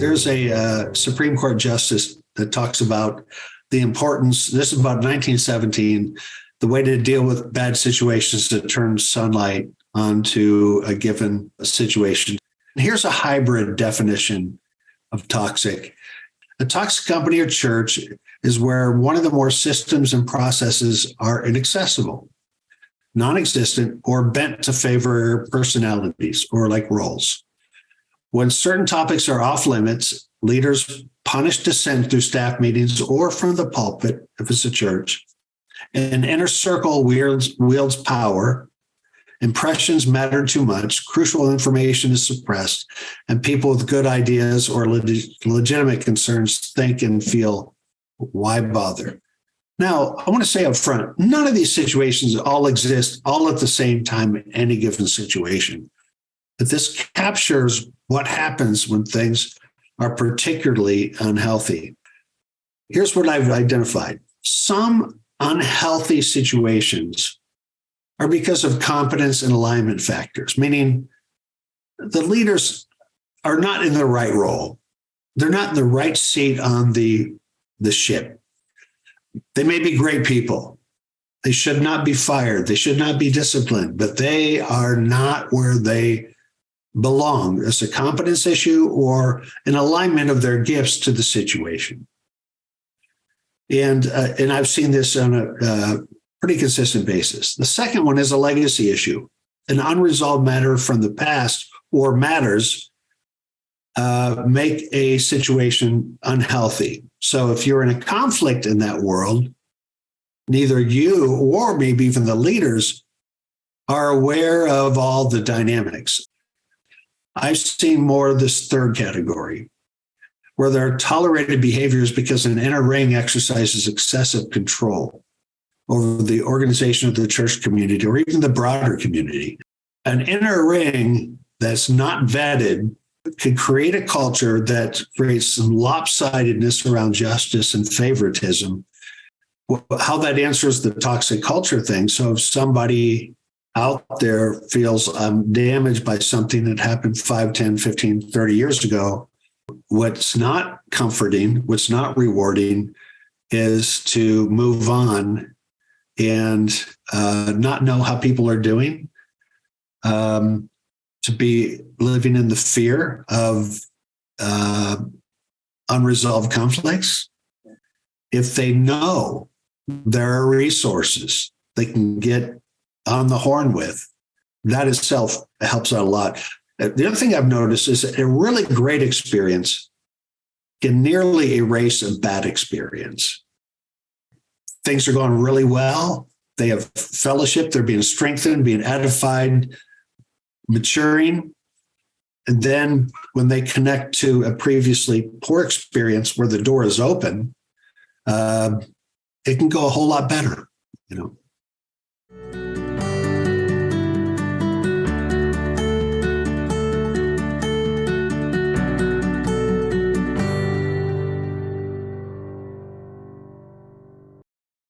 There's a Supreme Court justice that talks about the importance, this is about 1917, the way to deal with bad situations to turn sunlight onto a given situation. And here's a hybrid definition of toxic. A toxic company or church is where one of the more systems and processes are inaccessible, non-existent, or bent to favor personalities or like roles. When certain topics are off limits, leaders punish dissent through staff meetings or from the pulpit, if it's a church. An inner circle wields power. Impressions matter too much. Crucial information is suppressed, and people with good ideas or legitimate concerns think and feel, why bother? Now, I want to say up front, none of these situations all exist all at the same time in any given situation. But this captures what happens when things are particularly unhealthy. Here's what I've identified. Some unhealthy situations are because of competence and alignment factors, meaning the leaders are not in the right role. They're not in the right seat on the ship. They may be great people. They should not be fired. They should not be disciplined, but they are not where they belong. It's a competence issue or an alignment of their gifts to the situation. And I've seen this on a pretty consistent basis. The second one is a legacy issue, an unresolved matter from the past or matters make a situation unhealthy. So if you're in a conflict in that world, neither you or maybe even the leaders are aware of all the dynamics. I've seen more of this third category, where there are tolerated behaviors because an inner ring exercises excessive control over the organization of the church community or even the broader community. An inner ring that's not vetted could create a culture that creates some lopsidedness around justice and favoritism. How that answers the toxic culture thing. So if somebody out there feels damaged by something that happened 5, 10, 15, 30 years ago, what's not comforting, what's not rewarding is to move on and not know how people are doing, to be living in the fear of unresolved conflicts. If they know there are resources they can get on the horn with, that itself helps out a lot. The other thing I've noticed is that a really great experience can nearly erase a bad experience. Things are going really well. They have fellowship. They're being strengthened, being edified, maturing. And then when they connect to a previously poor experience where the door is open, it can go a whole lot better, you know.